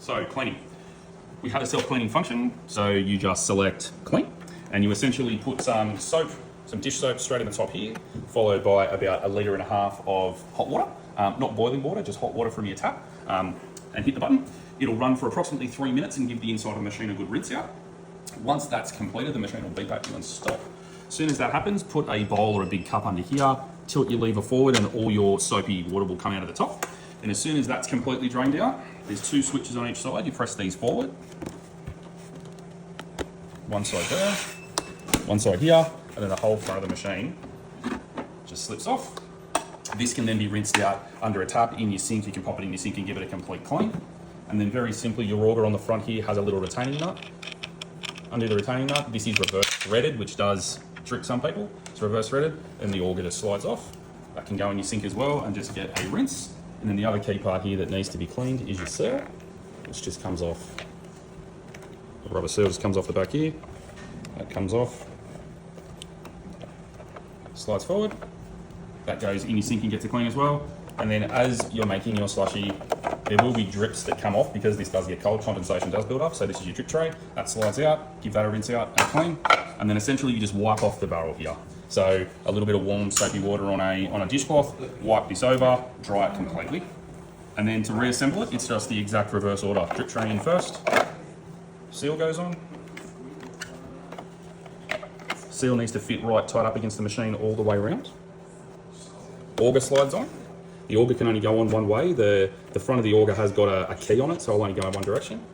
So cleaning. We had a self-cleaning function, so you just select clean, and you essentially put some soap, some dish soap straight in the top here, followed by about 1.5 litres of hot water, not boiling water, just hot water from your tap, and hit the button. It'll run for approximately 3 minutes and give the inside of the machine a good rinse out. Once that's completed, the machine will beep at you and stop. As soon as that happens, put a bowl or a big cup under here, tilt your lever forward, and all your soapy water will come out of the top. And as soon as that's completely drained out, there's 2 switches on each side. You press these forward. One side there, one side here, and then the whole front of the machine just slips off. This can then be rinsed out under a tap in your sink. You can pop it in your sink and give it a complete clean. And then very simply, your auger on the front here has a little retaining nut. Under the retaining nut, this is reverse threaded, which does trick some people. It's reverse threaded, and the auger just slides off. That can go in your sink as well and just get a rinse. And then the other key part here that needs to be cleaned is your seal, which just comes off. The rubber seal just comes off the back here. That comes off. Slides forward. That goes in your sink and gets a clean as well. And then as you're making your slushy, there will be drips that come off because this does get cold, condensation does build up. So this is your drip tray, that slides out, give that a rinse out and clean. And then essentially you just wipe off the barrel here. So a little bit of warm soapy water on a dishcloth, wipe this over, dry it completely. And then to reassemble it, it's just the exact reverse order. Drip tray in first, seal goes on. Seal needs to fit right tight up against the machine all the way around. Auger slides on. The auger can only go on one way. The front of the auger has got a key on it, so it'll only go in one direction.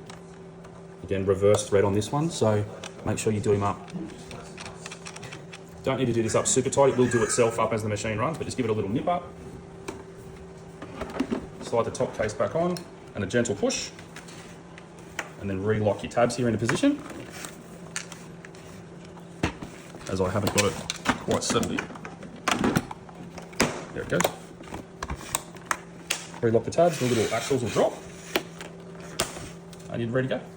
Again, reverse thread on this one, so make sure you do him up. Don't need to do this up super tight. It will do itself up as the machine runs, but just give it a little nip up. Slide the top case back on and a gentle push. And then re-lock your tabs here into position. As I haven't got it quite settled. There it goes. Relock the tabs, the little axles will drop, and you're ready to go.